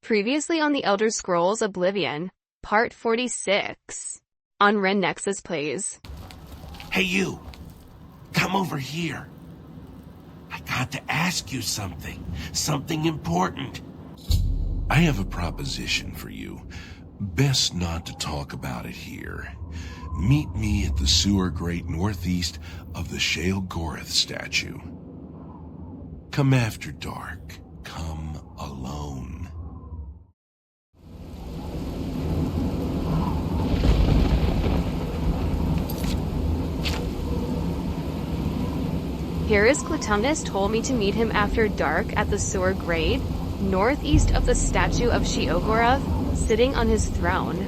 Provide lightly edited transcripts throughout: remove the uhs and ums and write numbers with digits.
Previously on the Elder Scrolls Oblivion, Part 46. On Ren Nexus Plays. Hey you! Come over here. I got to ask you something. Something important. I have a proposition for you. Best not to talk about it here. Meet me at the sewer grate northeast of the Shale Goreth statue. Come after dark. Come alone. Hirrus Clutumnus told me to meet him after dark at the sewer grate, northeast of the statue of Uungor, sitting on his throne.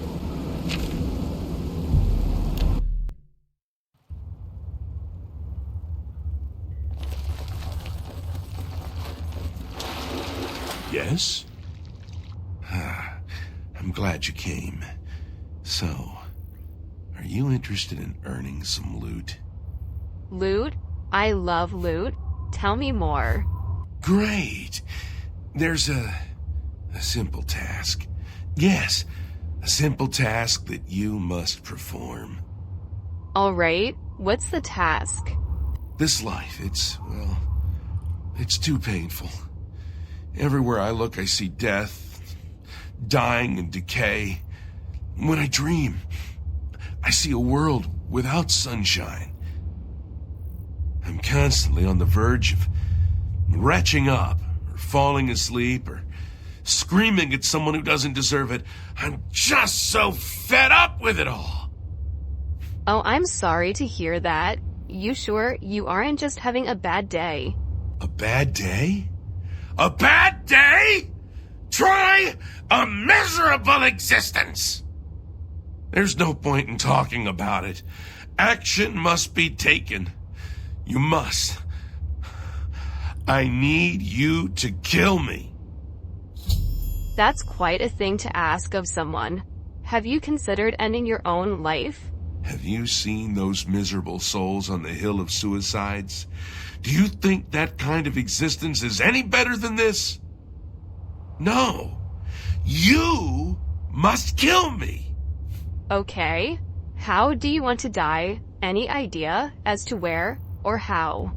Yes? I'm glad you came. So, are you interested in earning some loot? Loot? I love loot. Tell me more. Great. There's a simple task. Yes, a simple task that you must perform. All right, what's the task? This life, it's too painful. Everywhere I look, I see death, dying and decay. When I dream, I see a world without sunshine. I'm constantly on the verge of retching up, or falling asleep, or screaming at someone who doesn't deserve it. I'm just so fed up with it all. Oh, I'm sorry to hear that. You sure you aren't just having a bad day? A bad day? A bad day? Try a miserable existence! There's no point in talking about it. Action must be taken. You must. I need you to kill me. That's quite a thing to ask of someone. Have you considered ending your own life? Have you seen those miserable souls on the Hill of Suicides? Do you think that kind of existence is any better than this? No. You must kill me. Okay. How do you want to die? Any idea as to where or how?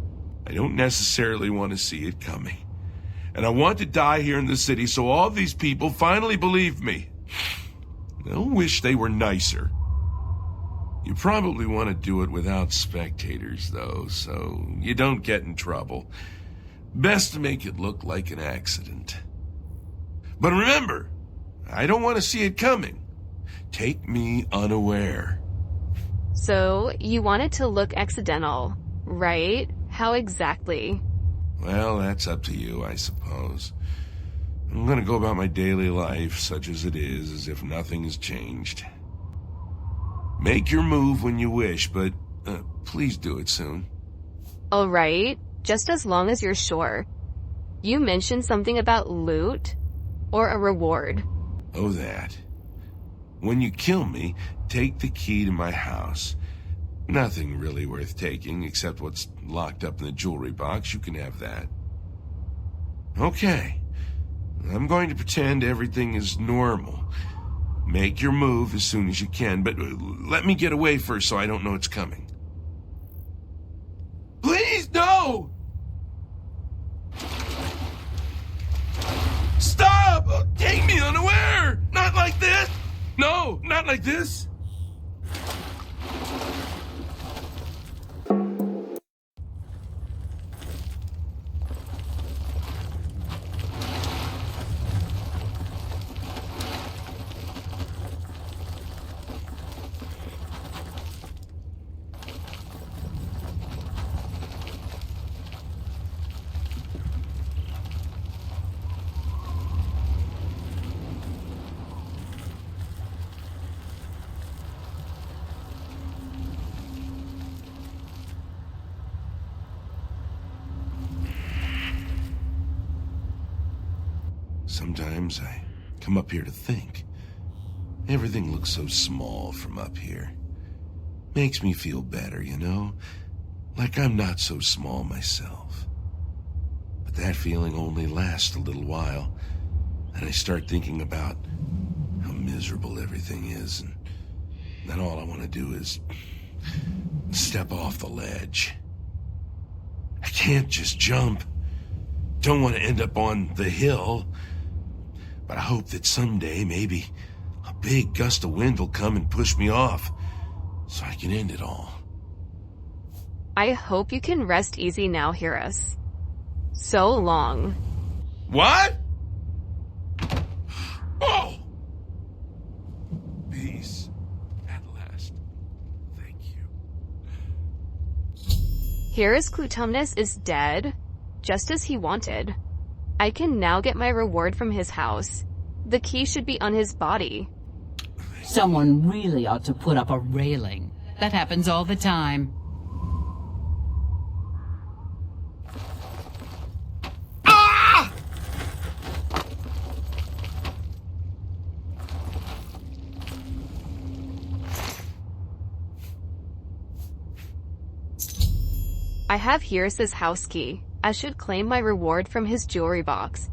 I don't necessarily want to see it coming. And I want to die here in the city so all these people finally believe me. They'll wish they were nicer. You probably want to do it without spectators, though, so you don't get in trouble. Best to make it look like an accident. But remember, I don't want to see it coming. Take me unaware. So, you want it to look accidental, right? How exactly? Well, that's up to you, I suppose. I'm gonna go about my daily life, such as it is, as if nothing has changed. Make your move when you wish, but please do it soon. All right, just as long as you're sure. You mentioned something about loot or a reward. Oh, that. When you kill me, take the key to my house. Nothing really worth taking except what's locked up in the jewelry box. You can have that. Okay. I'm going to pretend everything is normal. Make your move as soon as you can, but let me get away first so I don't know it's coming. Please, no! Stop! Take me unaware! Not like this! No, not like this! Sometimes I come up here to think. Everything looks so small from up here. Makes me feel better, you know? Like I'm not so small myself. But that feeling only lasts a little while. And I start thinking about how miserable everything is, and then all I want to do is step off the ledge. I can't just jump. Don't want to end up on the hill. But I hope that someday, maybe, a big gust of wind will come and push me off, so I can end it all. I hope you can rest easy now, Hirrus. So long. What? Oh! Peace. At last. Thank you. Hirrus Clutumnus is dead, just as he wanted. I can now get my reward from his house. The key should be on his body. Someone really ought to put up a railing. That happens all the time. Ah! I have Hirrus's house key. I should claim my reward from his jewelry box.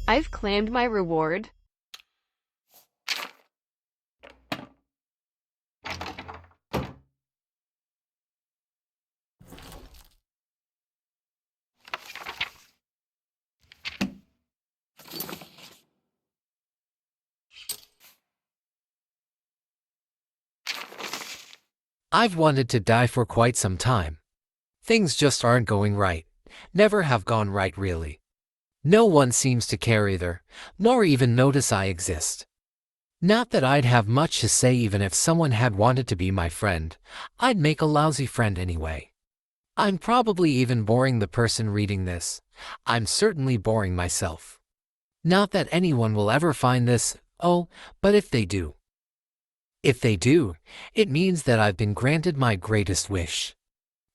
I've claimed my reward. I've wanted to die for quite some time. Things just aren't going right. Never have gone right, really. No one seems to care either, nor even notice I exist. Not that I'd have much to say even if someone had wanted to be my friend. I'd make a lousy friend anyway. I'm probably even boring the person reading this. I'm certainly boring myself. Not that anyone will ever find this, oh, but if they do. If they do, it means that I've been granted my greatest wish.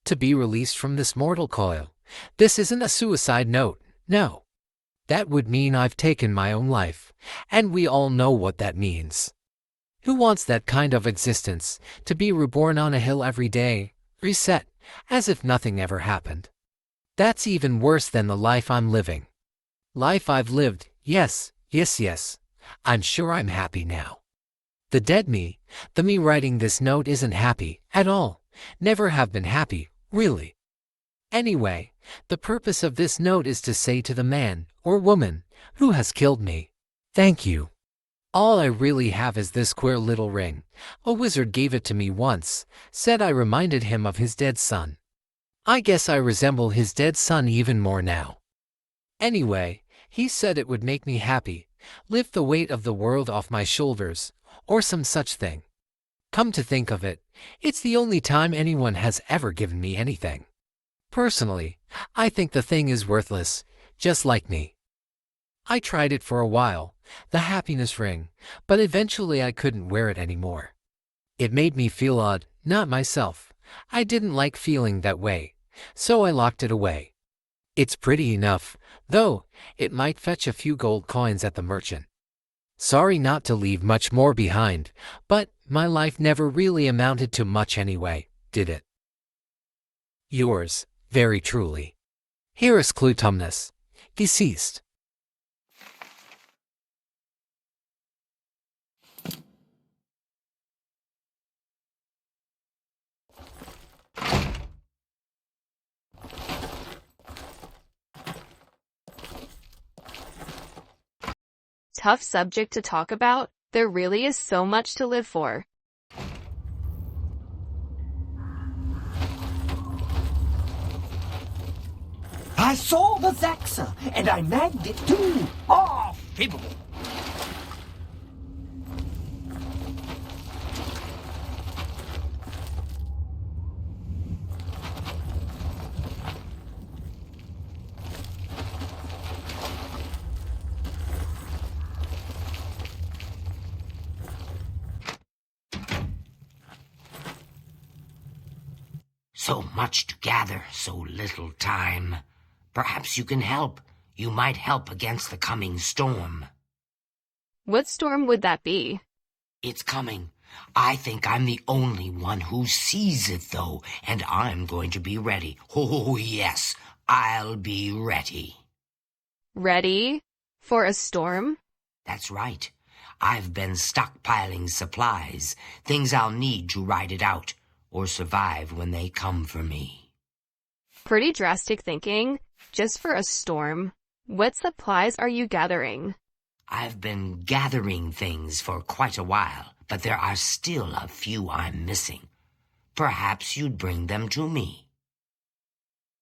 To be released from this mortal coil. This isn't a suicide note, no. That would mean I've taken my own life, and we all know what that means. Who wants that kind of existence, to be reborn on a hill every day, reset, as if nothing ever happened? That's even worse than the life I'm living. Life I've lived, yes. I'm sure I'm happy now. The dead me, the me writing this note isn't happy, at all. Never have been happy, really. Anyway, the purpose of this note is to say to the man, or woman, who has killed me, thank you. All I really have is this queer little ring. A wizard gave it to me once, said I reminded him of his dead son. I guess I resemble his dead son even more now. Anyway, he said it would make me happy, lift the weight of the world off my shoulders, or some such thing. Come to think of it, it's the only time anyone has ever given me anything. Personally, I think the thing is worthless, just like me. I tried it for a while, the happiness ring, but eventually I couldn't wear it anymore. It made me feel odd, not myself. I didn't like feeling that way, so I locked it away. It's pretty enough, though it might fetch a few gold coins at the merchant. Sorry not to leave much more behind, but my life never really amounted to much anyway, did it? Yours, very truly. Hirrus Clutumnus, deceased. Tough subject to talk about. There really is so much to live for. I saw the Zaxa, and I nagged it too. Ah, fibble. So much to gather, so little time. Perhaps you can help. You might help against the coming storm. What storm would that be? It's coming. I think I'm the only one who sees it, though, and I'm going to be ready. Oh, yes, I'll be ready. Ready? For a storm? That's right. I've been stockpiling supplies, things I'll need to ride it out, or survive when they come for me. Pretty drastic thinking. Just for a storm. What supplies are you gathering? I've been gathering things for quite a while, but there are still a few I'm missing. Perhaps you'd bring them to me.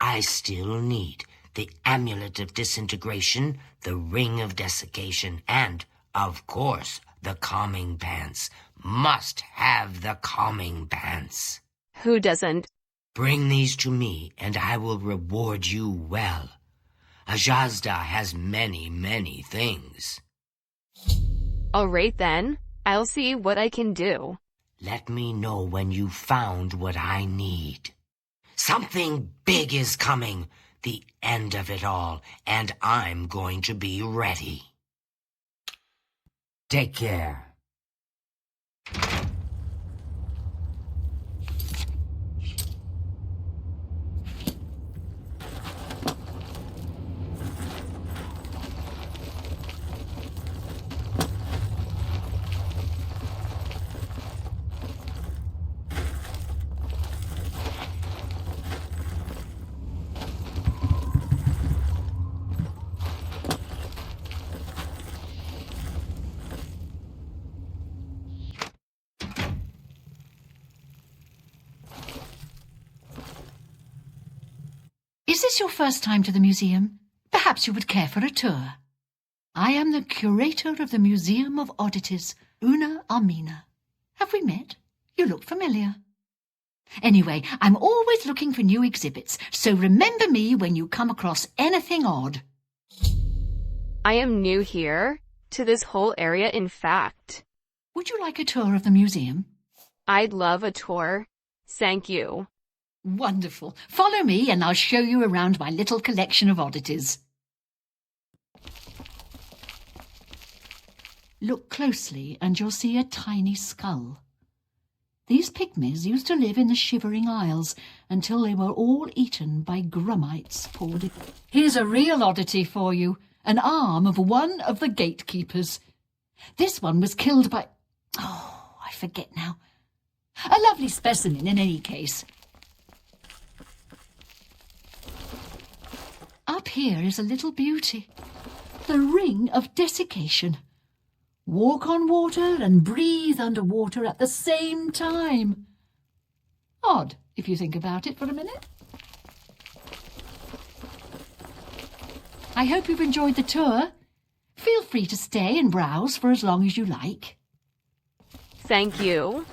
I still need the Amulet of Disintegration, the Ring of Desiccation, and, of course, the Calming Pants. Must have the Calming Pants. Who doesn't? Bring these to me, and I will reward you well. Ahjazda has many, many things. All right then. I'll see what I can do. Let me know when you've found what I need. Something big is coming, the end of it all, and I'm going to be ready. Take care. Is this your first time to the museum? Perhaps you would care for a tour. I am the curator of the Museum of Oddities, Una Armina. Have we met? You look familiar. Anyway, I'm always looking for new exhibits, so remember me when you come across anything odd. I am new here, to this whole area in fact. Would you like a tour of the museum? I'd love a tour. Thank you. Wonderful. Follow me and I'll show you around my little collection of oddities. Look closely and you'll see a tiny skull. These pygmies used to live in the Shivering Isles until they were all eaten by grummites poured in. Here's a real oddity for you, an arm of one of the gatekeepers. This one was killed by... oh, I forget now. A lovely specimen in any case. Up here is a little beauty, the Ring of Desiccation. Walk on water and breathe underwater at the same time. Odd, if you think about it for a minute. I hope you've enjoyed the tour. Feel free to stay and browse for as long as you like. Thank you.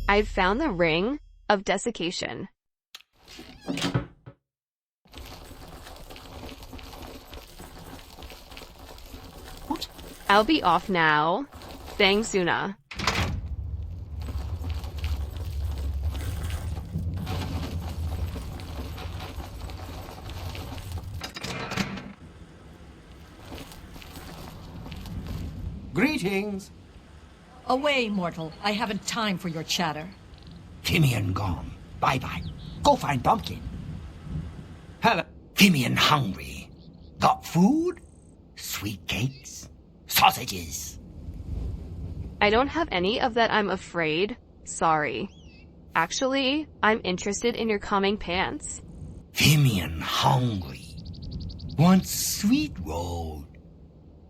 I've found the Ring of Desiccation. What? I'll be off now. Thanks, Una. Greetings. Away, mortal. I haven't time for your chatter. Fimian gone. Bye-bye. Go find Pumpkin. Hello. Fimian hungry. Got food? Sweet cakes? Sausages? I don't have any of that, I'm afraid. Sorry. Actually, I'm interested in your calming pants. Fimian hungry. Wants Sweetroll.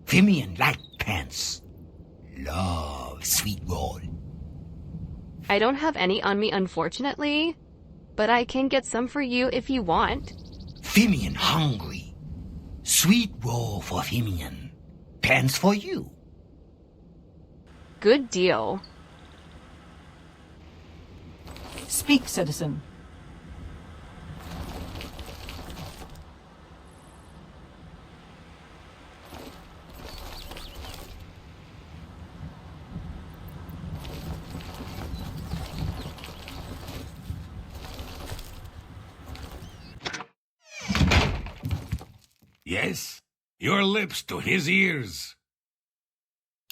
Fimian like pants. Love Sweetroll. I don't have any on me, unfortunately, but I can get some for you if you want. Fimian hungry. Sweetroll for Fimian. Pants for you. Good deal. Speak, citizen. Yes, your lips to his ears.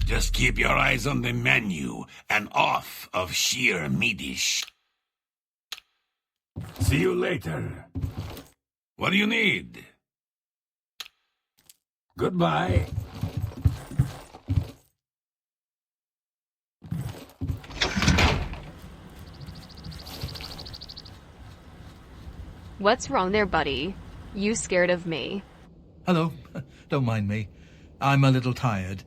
Just keep your eyes on the menu and off of sheer meatish. See you later. What do you need? Goodbye. What's wrong there, buddy? You scared of me? Hello. Don't mind me. I'm a little tired.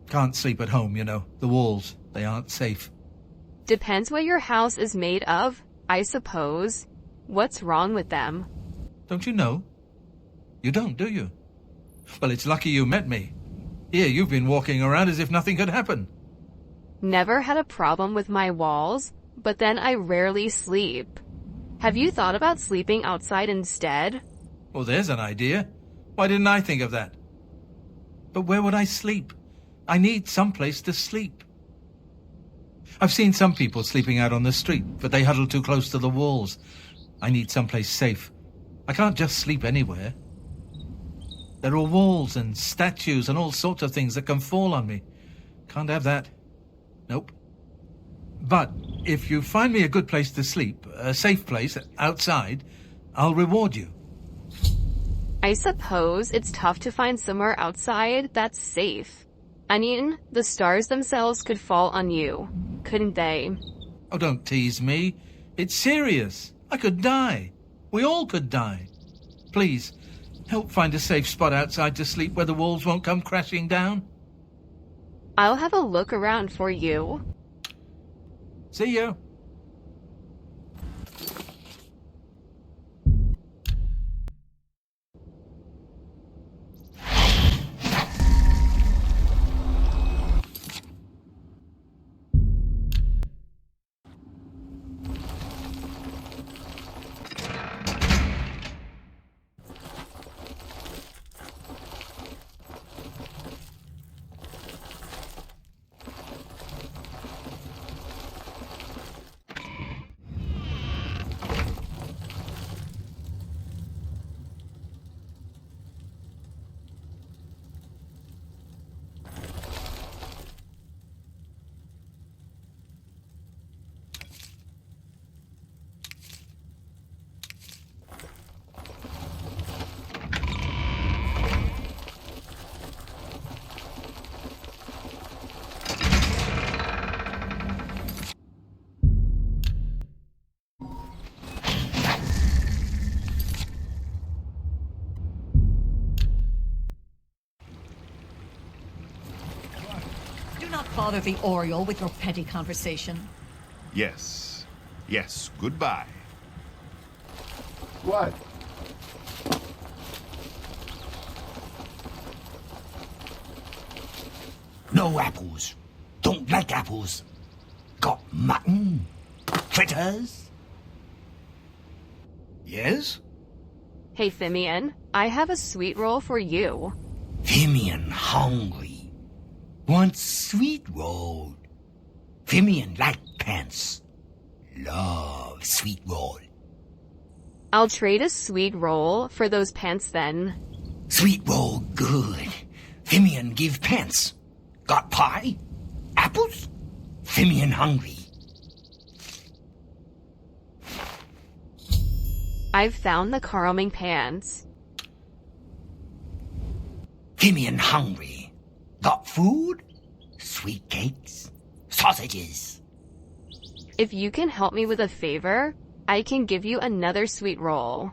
Can't sleep at home, you know. The walls, they aren't safe. Depends what your house is made of, I suppose. What's wrong with them? Don't you know? You don't, do you? Well, it's lucky you met me. Here, you've been walking around as if nothing could happen. Never had a problem with my walls, but then I rarely sleep. Have you thought about sleeping outside instead? Well, there's an idea. Why didn't I think of that? But where would I sleep? I need some place to sleep. I've seen some people sleeping out on the street, but they huddle too close to the walls. I need someplace safe. I can't just sleep anywhere. There are walls and statues and all sorts of things that can fall on me. Can't have that. Nope. But if you find me a good place to sleep, a safe place outside, I'll reward you. I suppose it's tough to find somewhere outside that's safe. I mean, the stars themselves could fall on you, couldn't they? Oh, don't tease me. It's serious. I could die. We all could die. Please, help find a safe spot outside to sleep where the walls won't come crashing down. I'll have a look around for you. See you. Do not bother the Oriole with your petty conversation. Yes. Yes, goodbye. What? No apples. Don't like apples. Got mutton? Fritters? Yes? Hey, Fimian, I have a Sweetroll for you. Fimian hungry. Wants Sweetroll. Fimian like pants. Love Sweetroll. I'll trade a Sweetroll for those pants then. Sweetroll good. Fimian give pants. Got pie? Apples? Fimian hungry. I've found the caroling pants. Fimian hungry. Got food? Sweet cakes? Sausages? If you can help me with a favor, I can give you another Sweetroll.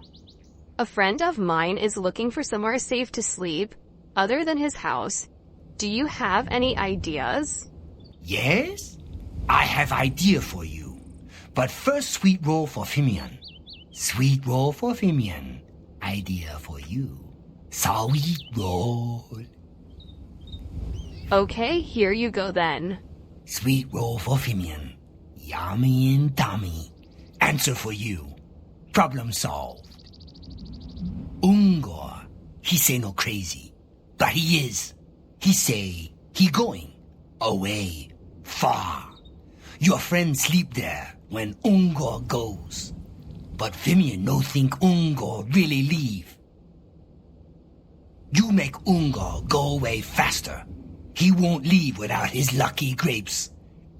A friend of mine is looking for somewhere safe to sleep, other than his house. Do you have any ideas? Yes? I have idea for you. But first Sweetroll for Fimian. Sweetroll for Fimian. Idea for you. Sweetroll. Okay, here you go then. Sweetroll for Fimian. Yummy and Tommy. Answer for you. Problem solved. Uungor, he say no crazy. But he is. He say he going. Away. Far. Your friend sleep there when Uungor goes. But Fimian no think Uungor really leave. You make Uungor go away faster. He won't leave without his lucky grapes.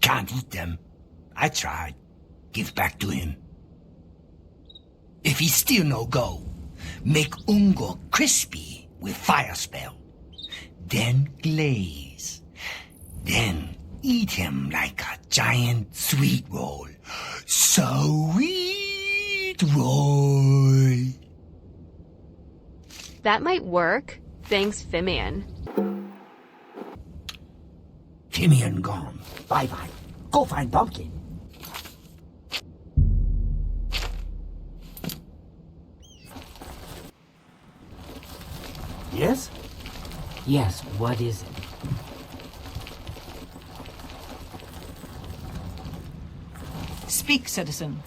Can't eat them. I tried. Give back to him. If he still no go, make Uungor crispy with fire spell. Then glaze. Then eat him like a giant sweet roll. Sweet roll. That might work. Thanks, Fimian. Fimian gone. Bye-bye. Go find Pumpkin. Yes? Yes, what is it? Speak, citizen.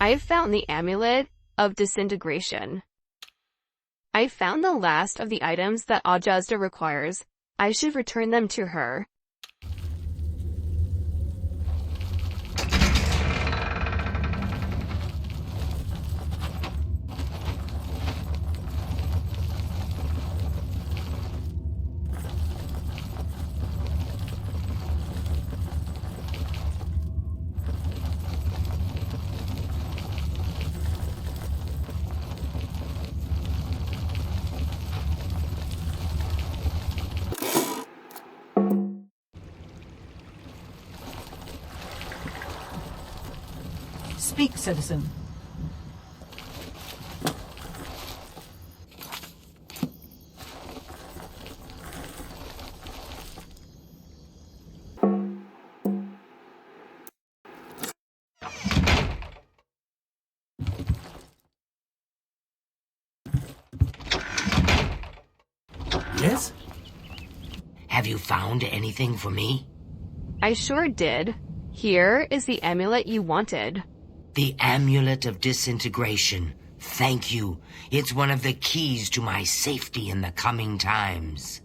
I've found the Amulet of Disintegration. I found the last of the items that Ahjazda requires. I should return them to her. Speak, citizen. Yes? Have you found anything for me? I sure did. Here is the amulet you wanted. The Amulet of Disintegration. Thank you. It's one of the keys to my safety in the coming times.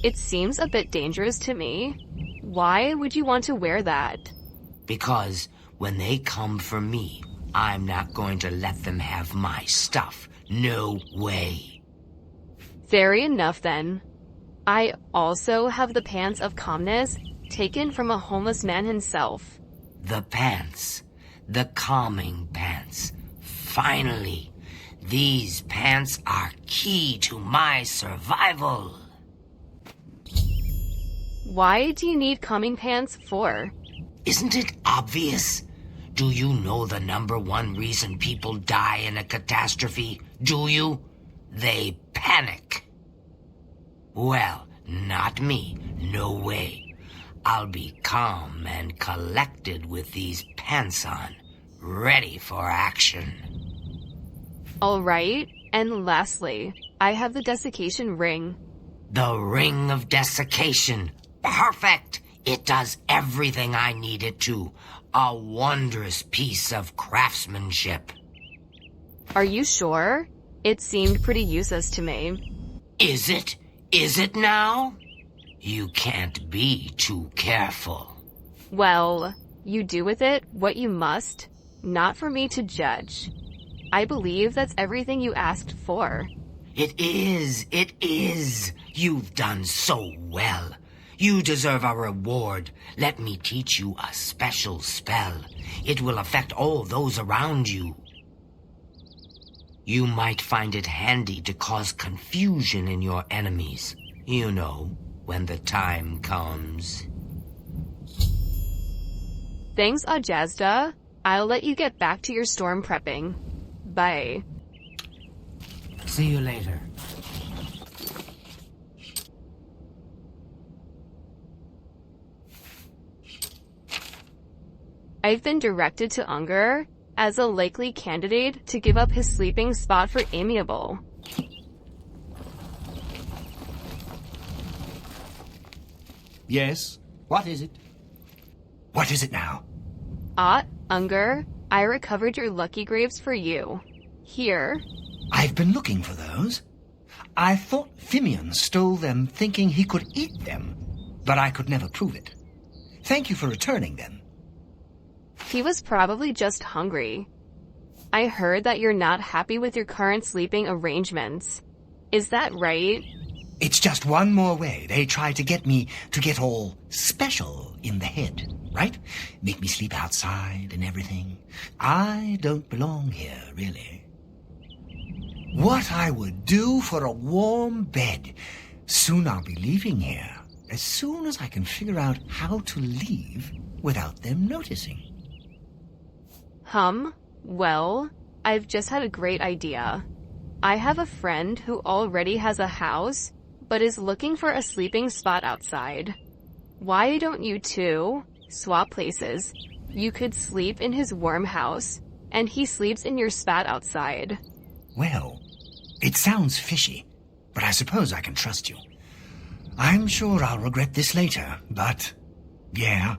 It seems a bit dangerous to me. Why would you want to wear that? Because when they come for me, I'm not going to let them have my stuff. No way. Fair enough then. I also have the Pants of Calmness, taken from a homeless man himself. The pants. The calming pants. Finally, these pants are key to my survival. Why do you need calming pants for? Isn't it obvious? Do you know the #1 reason people die in a catastrophe? Do you? They panic. Well, not me. No way. I'll be calm and collected with these pants on, ready for action. All right, and lastly, I have the Desiccation ring. The Ring of Desiccation. Perfect! It does everything I need it to. A wondrous piece of craftsmanship. Are you sure? It seemed pretty useless to me. Is it? Is it now? You can't be too careful. Well, you do with it what you must, not for me to judge. I believe that's everything you asked for. It is. It is. You've done so well. You deserve a reward. Let me teach you a special spell. It will affect all those around you. You might find it handy to cause confusion in your enemies. You know, when the time comes. Thanks, Ahjazda. I'll let you get back to your storm prepping. Bye. See you later. I've been directed to Uungor as a likely candidate to give up his sleeping spot for Amiable. Yes? What is it? What is it now? Uungor, I recovered your lucky grapes for you. Here. I've been looking for those. I thought Fimian stole them thinking he could eat them, but I could never prove it. Thank you for returning them. He was probably just hungry. I heard that you're not happy with your current sleeping arrangements. Is that right? It's just one more way they try to get me to get all special in the head, right? Make me sleep outside and everything. I don't belong here, really. What I would do for a warm bed. Soon I'll be leaving here. As soon as I can figure out how to leave without them noticing. Well, I've just had a great idea. I have a friend who already has a house, but is looking for a sleeping spot outside. Why don't you two swap places? You could sleep in his warm house, and he sleeps in your spot outside. Well, it sounds fishy, but I suppose I can trust you. I'm sure I'll regret this later, but yeah.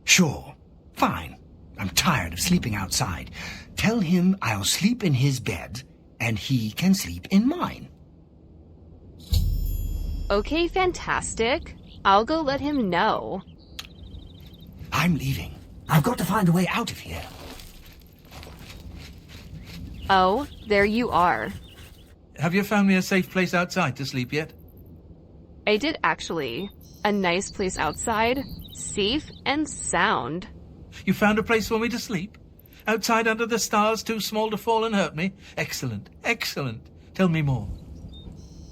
Sure, fine. I'm tired of sleeping outside. Tell him I'll sleep in his bed, and he can sleep in mine. Okay, fantastic. I'll go let him know. I'm leaving. I've got to find a way out of here. Oh, there you are. Have you found me a safe place outside to sleep yet? I did actually. A nice place outside, safe and sound. You found a place for me to sleep? Outside under the stars, too small to fall and hurt me? Excellent, excellent. Tell me more.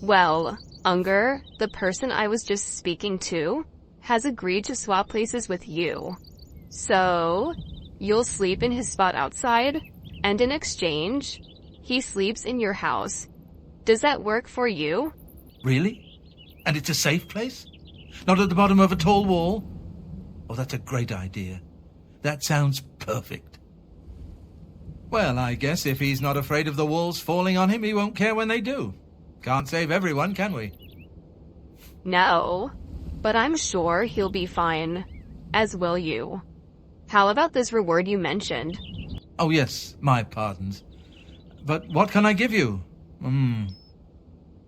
Well, Uungor, the person I was just speaking to, has agreed to swap places with you. So, you'll sleep in his spot outside, and in exchange, he sleeps in your house. Does that work for you? Really? And it's a safe place? Not at the bottom of a tall wall? Oh, that's a great idea. That sounds perfect. Well, I guess if he's not afraid of the walls falling on him, he won't care when they do. Can't save everyone, can we? No, but I'm sure he'll be fine. As will you. How about this reward you mentioned? Oh, yes, my pardons. But what can I give you?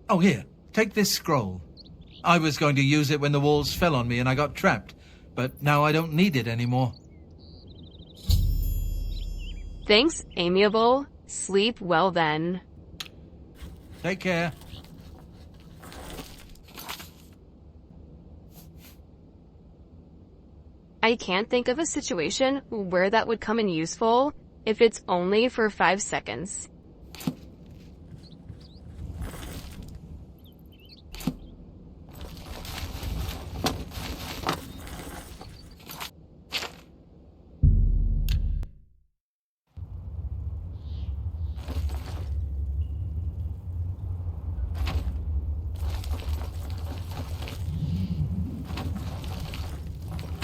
Oh, here, take this scroll. I was going to use it when the walls fell on me and I got trapped, but now I don't need it anymore. Thanks, Amiable. Sleep well then. Take care. I can't think of a situation where that would come in useful if it's only for 5 seconds.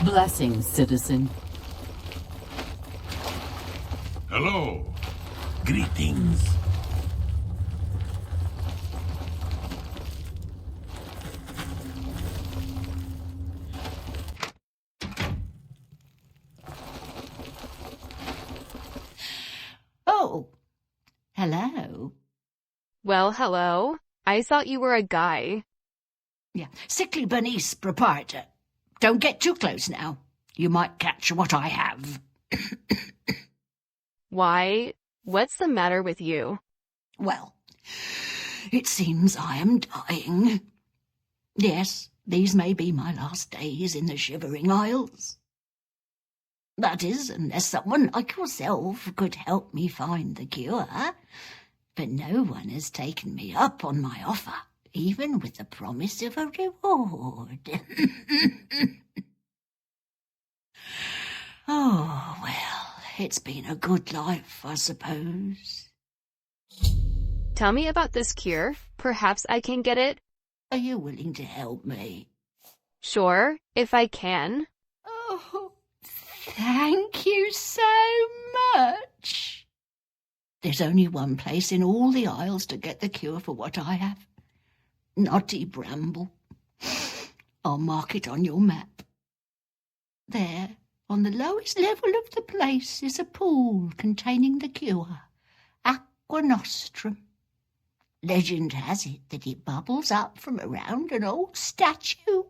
Blessings, citizen. Hello. Greetings. Oh, hello. Well, hello. I thought you were a guy. Yeah, sickly Bernice, proprietor. Don't get too close now. You might catch what I have. Why? What's the matter with you? Well, it seems I am dying. Yes, these may be my last days in the Shivering Isles. That is, unless someone like yourself could help me find the cure. But no one has taken me up on my offer, even with the promise of a reward. Oh, well, it's been a good life, I suppose. Tell me about this cure. Perhaps I can get it. Are you willing to help me? Sure, if I can. Oh, thank you so much. There's only one place in all the Isles to get the cure for what I have. Knotty Bramble. I'll mark it on your map. There, on the lowest level of the place, is a pool containing the cure, Aqua Nostrum. Legend has it that it bubbles up from around an old statue.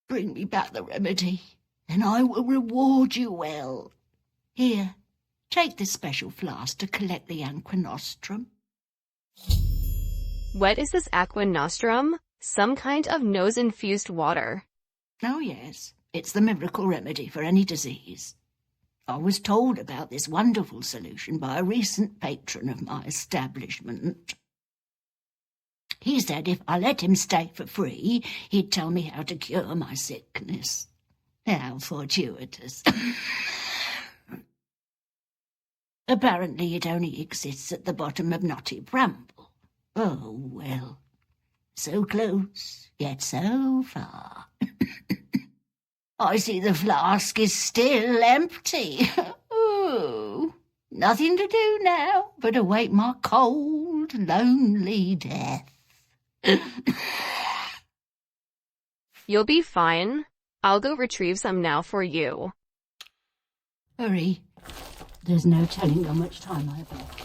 Bring me back the remedy, and I will reward you well. Here, take this special flask to collect the Aqua Nostrum. What is this Aqua Nostrum? Some kind of nose-infused water. Oh, yes. It's the miracle remedy for any disease. I was told about this wonderful solution by a recent patron of my establishment. He said if I let him stay for free, he'd tell me how to cure my sickness. How fortuitous. Apparently it only exists at the bottom of Knotty Bramble. Oh, well. So close, yet so far. I see the flask is still empty. Oh, nothing to do now but await my cold, lonely death. You'll be fine. I'll go retrieve some now for you. Hurry. There's no telling how much time I have left.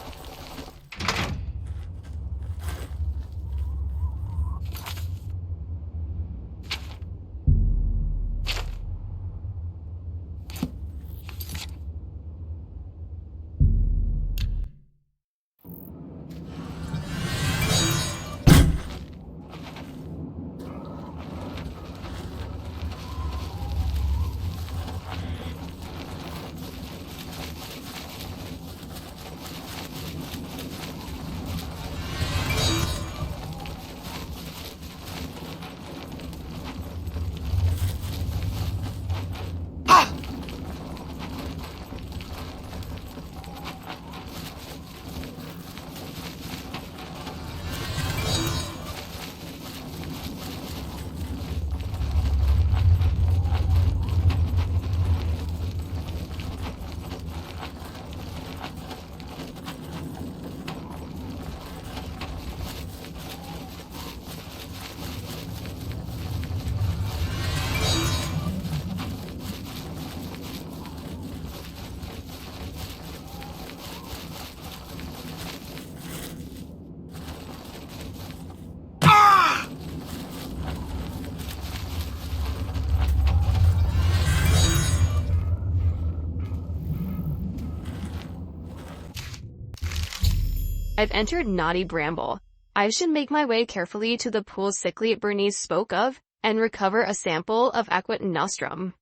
I've entered Knotty Bramble. I should make my way carefully to the pool sickly Bernice spoke of, and recover a sample of Aquat Nostrum.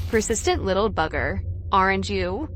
Persistent little bugger, aren't you?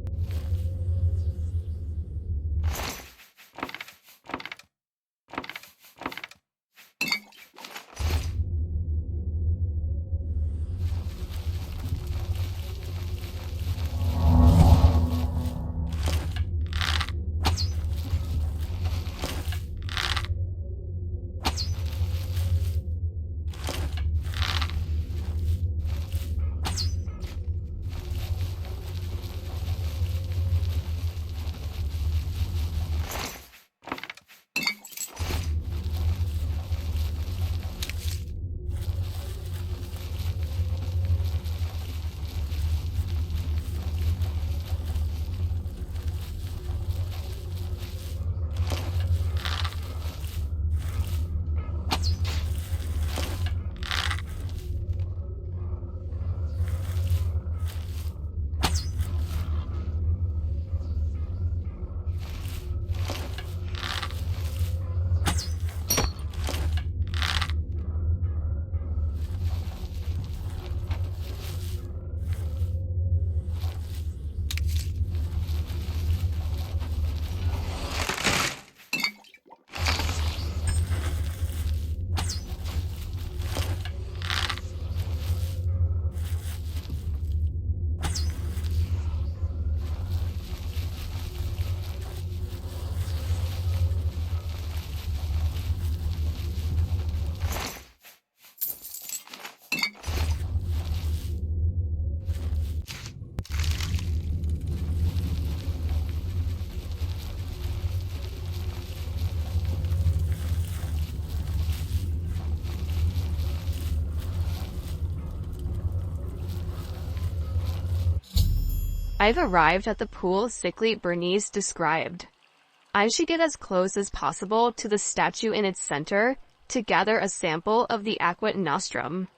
I've arrived at the pool sickly Bernice described. I should get as close as possible to the statue in its center to gather a sample of the aqua nostrum.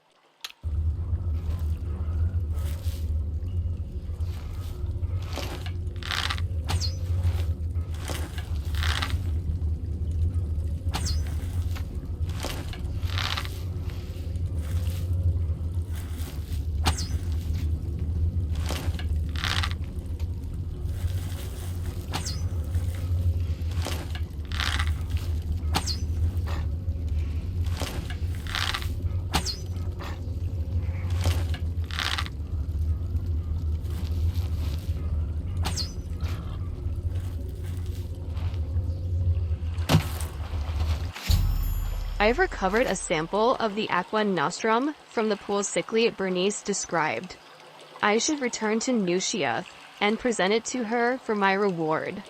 I've recovered a sample of the aqua nostrum from the pool sickly Bernice described. I should return to Nucia and present it to her for my reward.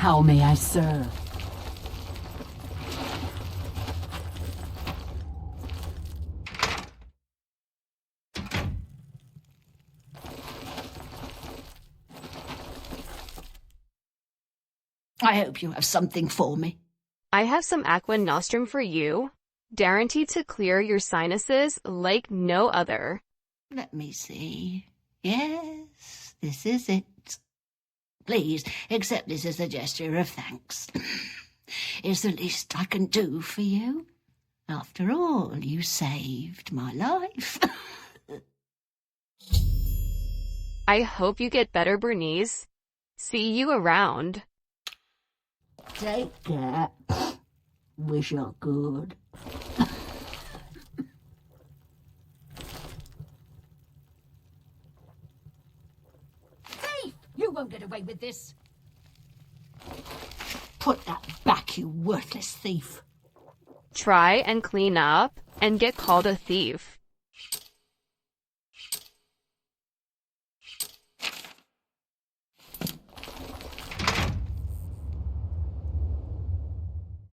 How may I serve? I hope you have something for me. I have some aqua nostrum for you, guaranteed to clear your sinuses like no other. Let me see. Yes, this is it. Please accept this as a gesture of thanks. It's the least I can do for you. After all, you saved my life. I hope you get better, Bernice. See you around. Take care. Wish I could. Thief! You won't get away with this. Put that back, you worthless thief. Try and clean up and get called a thief.